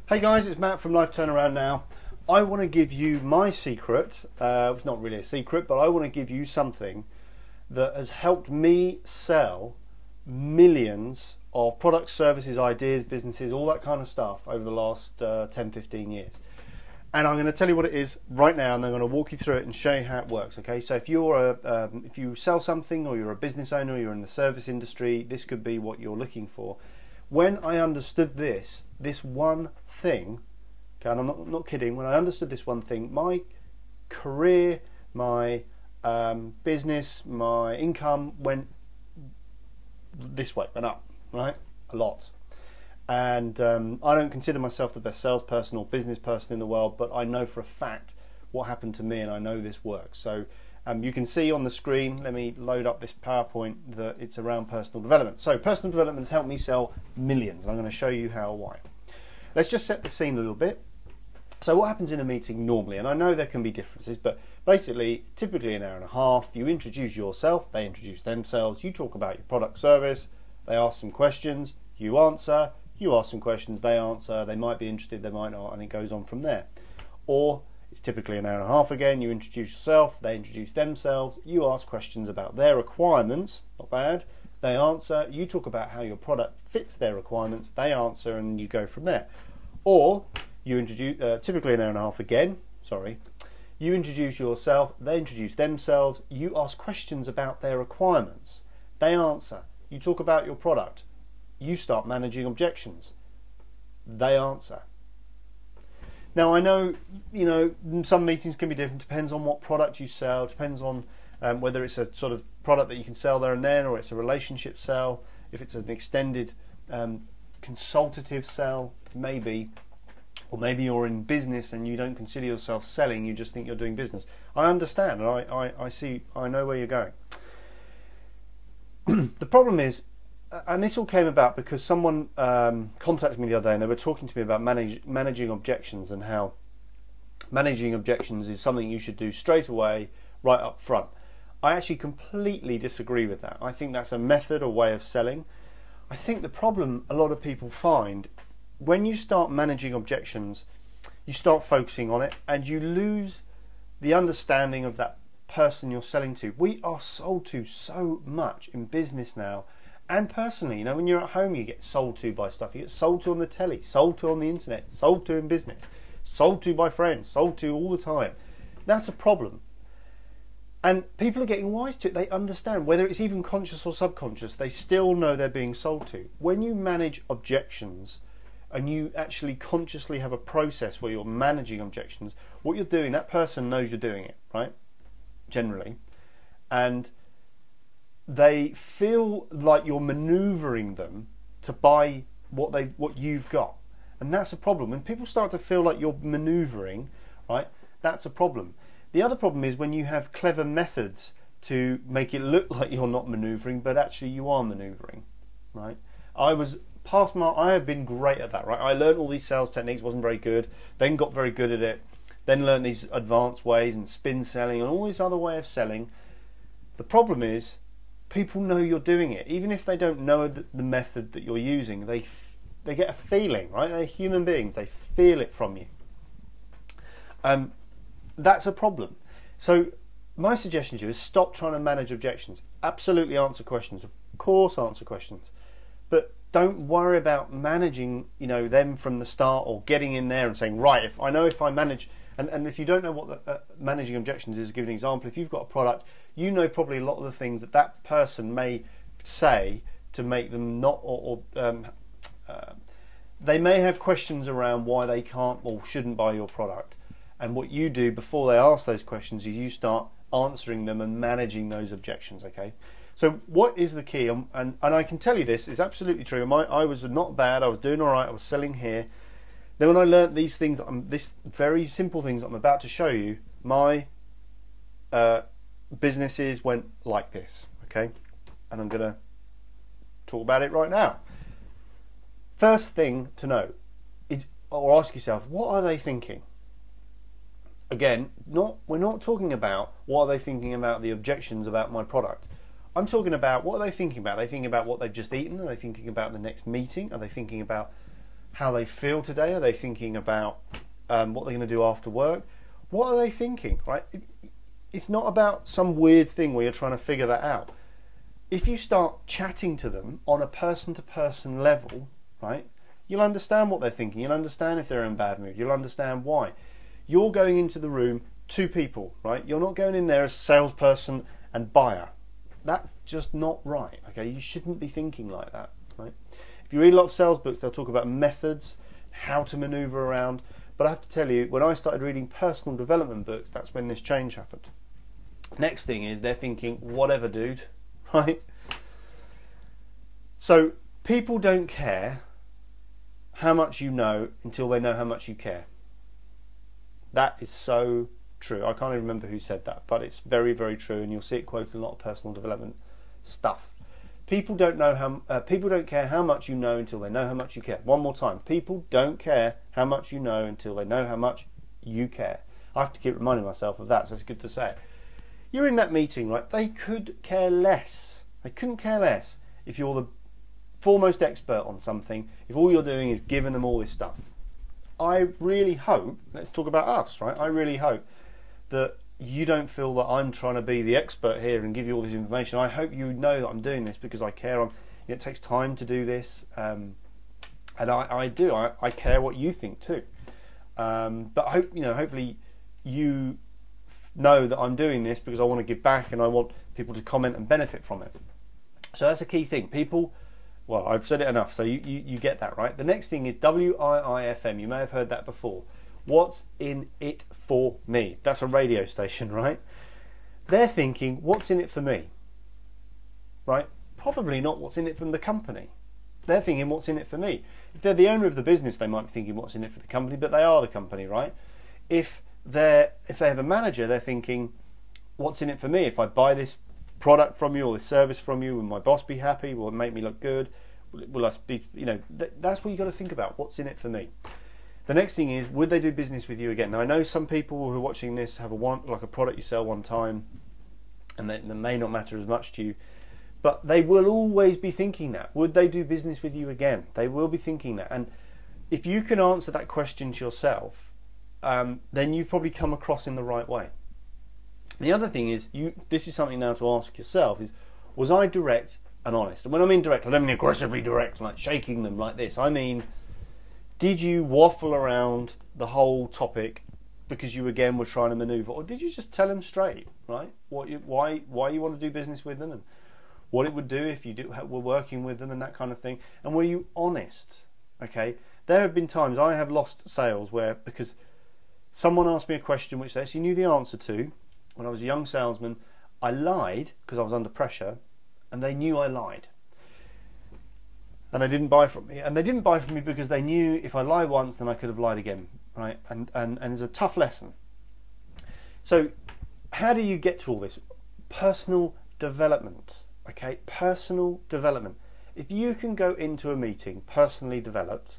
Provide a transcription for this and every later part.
Hey guys, it's Matt from Life Turnaround Now. I want to give you my secret. It's not really a secret, but I want to give you something that has helped me sell millions of products, services, ideas, businesses, all that kind of stuff over the last 10, 15 years. And I'm going to tell you what it is right now, and I'm going to walk you through it and show you how it works. Okay, so if you sell something, or you're a business owner, or you're in the service industry, this could be what you're looking for. When I understood this one thing, okay, and I'm not kidding, when I understood this one thing, my career, my business, my income went this way, went up, right? A lot. And I don't consider myself the best salesperson or business person in the world, but I know for a fact what happened to me, and I know this works. So you can see on the screen, let me load up this PowerPoint, that it's around personal development. So personal development has helped me sell millions, and I'm going to show you how, why. Let's just set the scene a little bit. So what happens in a meeting normally, and I know there can be differences, but basically, typically an hour and a half, you introduce yourself, they introduce themselves, you talk about your product, service, they ask some questions, you answer, you ask some questions, they answer, they might be interested, they might not, and it goes on from there. Or it's typically an hour and a half again, you introduce yourself, they introduce themselves, you ask questions about their requirements, not bad, they answer, you talk about how your product fits their requirements, they answer, and you go from there. Or you introduce, typically an hour and a half again, you introduce yourself, they introduce themselves, you ask questions about their requirements, they answer, you talk about your product, you start managing objections, they answer. Now I know, some meetings can be different, depends on what product you sell, depends on whether it's a sort of product that you can sell there and then, or it's a relationship sell, if it's an extended consultative sell, maybe, or maybe you're in business and you don't consider yourself selling, you just think you're doing business. I understand, and I know where you're going. The problem is, and this all came about because someone contacted me the other day, and they were talking to me about managing objections, and how managing objections is something you should do straight away, right up front. I actually completely disagree with that. I think that's a method or way of selling. I think the problem a lot of people find, when you start managing objections, you start focusing on it and you lose the understanding of that person you're selling to. We are sold to so much in business now, and personally, when you're at home, you get sold to by stuff. You get sold to on the telly, sold to on the internet, sold to in business, sold to by friends, sold to all the time. That's a problem. And people are getting wise to it. They understand, whether it's even conscious or subconscious, they still know they're being sold to. When you manage objections, and you actually consciously have a process where you're managing objections, what you're doing, that person knows you're doing it, right? Generally. And they feel like you're maneuvering them to buy what you've got. And that's a problem. When people start to feel like you're maneuvering, right, that's a problem. The other problem is when you have clever methods to make it look like you're not maneuvering, but actually you are maneuvering, right? I have been great at that, right? I learned all these sales techniques, wasn't very good, then got very good at it, then learned these advanced ways and spin selling and all this other way of selling. The problem is, people know you're doing it. Even if they don't know the method that you're using, they get a feeling, right? They're human beings, they feel it from you. That's a problem. So my suggestion to you is stop trying to manage objections. Absolutely answer questions. Of course answer questions. But don't worry about managing, them from the start, or getting in there and saying, right, if I manage, and if you don't know what managing objections is, to give an example, if you've got a product, you know probably a lot of the things that person may say to make them not, they may have questions around why they can't or shouldn't buy your product. And what you do before they ask those questions is you start answering them and managing those objections, okay? So what is the key? And I can tell you this is absolutely true. I was not bad, I was doing all right, I was selling here. Then when I learnt these things, this very simple things I'm about to show you, my businesses went like this, okay? And I'm going to talk about it right now. First thing to know is, or ask yourself, what are they thinking? Again, we're not talking about what are they thinking about the objections about my product. I'm talking about what are they thinking about. Are they thinking about what they've just eaten? Are they thinking about the next meeting? Are they thinking about how they feel today? Are they thinking about what they're going to do after work? What are they thinking, right? It's not about some weird thing where you're trying to figure that out. If you start chatting to them on a person-to-person level, right, you'll understand what they're thinking. You'll understand if they're in a bad mood. You'll understand why. You're going into the room, two people, right? You're not going in there as salesperson and buyer. That's just not right, okay? You shouldn't be thinking like that, right? If you read a lot of sales books, they'll talk about methods, how to maneuver around. But I have to tell you, when I started reading personal development books, that's when this change happened. Next thing is they're thinking, whatever, dude, right? So people don't care how much you know until they know how much you care. That is so true. I can't even remember who said that, but it's very, very true, and you'll see it quoted in a lot of personal development stuff. People don't care how much you know until they know how much you care. One more time. People don't care how much you know until they know how much you care. I have to keep reminding myself of that, so it's good to say it. You're in that meeting, right? They could care less. They couldn't care less if you're the foremost expert on something, if all you're doing is giving them all this stuff. I really hope, let's talk about us, right? I really hope that you don't feel that I'm trying to be the expert here and give you all this information. I hope you know that I'm doing this because I care. It takes time to do this, and I do. I care what you think too. But I hope, hopefully you know that I'm doing this because I want to give back and I want people to comment and benefit from it. So that's a key thing. People, well, I've said it enough, so you get that, right? The next thing is WIIFM. You may have heard that before. What's in it for me? That's a radio station, right? They're thinking, what's in it for me? Right? Probably not what's in it from the company. They're thinking, what's in it for me? If they're the owner of the business, they might be thinking, what's in it for the company? But they are the company, right? If they have a manager, they're thinking, what's in it for me? If I buy this product from you or this service from you, will my boss be happy? Will it make me look good? Will I be, that's what you've got to think about. What's in it for me? The next thing is, would they do business with you again? Now, I know some people who are watching this have like a product you sell one time, and that may not matter as much to you, but they will always be thinking that. Would they do business with you again? They will be thinking that. And if you can answer that question to yourself, then you've probably come across in the right way. The other thing is, this is something now to ask yourself, is, was I direct and honest? And when I mean direct, I don't mean aggressively direct, like shaking them like this. I mean, did you waffle around the whole topic because you again were trying to maneuver, or did you just tell them straight, right? Why you want to do business with them, and what it would do if you were working with them, and that kind of thing? And were you honest? Okay, there have been times I have lost sales where, because someone asked me a question which they actually knew the answer to when I was a young salesman, I lied because I was under pressure, and they knew I lied. And they didn't buy from me. And they didn't buy from me because they knew if I lied once, then I could have lied again, right? And it's a tough lesson. So how do you get to all this? Personal development, okay? Personal development. If you can go into a meeting personally developed,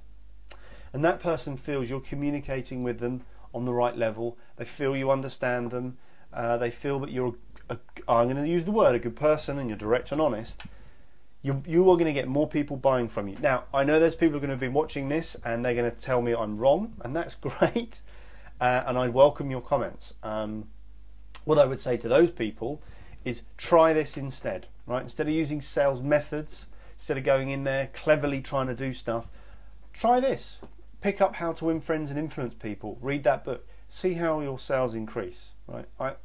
and that person feels you're communicating with them on the right level, they feel you understand them, they feel that you're, I'm going to use the word, a good person, and you're direct and honest, you are going to get more people buying from you. Now, I know there's people who are going to be watching this and they're going to tell me I'm wrong, and that's great, and I welcome your comments. What I would say to those people is try this instead, right? Instead of using sales methods, instead of going in there cleverly trying to do stuff, try this. Pick up How to Win Friends and Influence People. Read that book. See how your sales increase, right?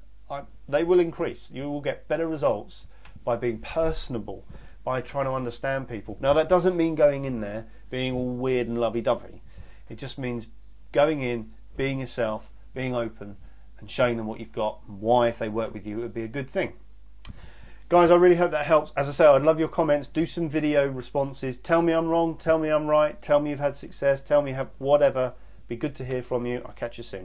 They will increase. You will get better results by being personable, by trying to understand people. Now, that doesn't mean going in there being all weird and lovey-dovey. It just means going in, being yourself, being open, and showing them what you've got and why, if they work with you, it would be a good thing. Guys, I really hope that helps. As I say, I'd love your comments. Do some video responses. Tell me I'm wrong. Tell me I'm right. Tell me you've had success. Tell me you have whatever. Be good to hear from you. I'll catch you soon.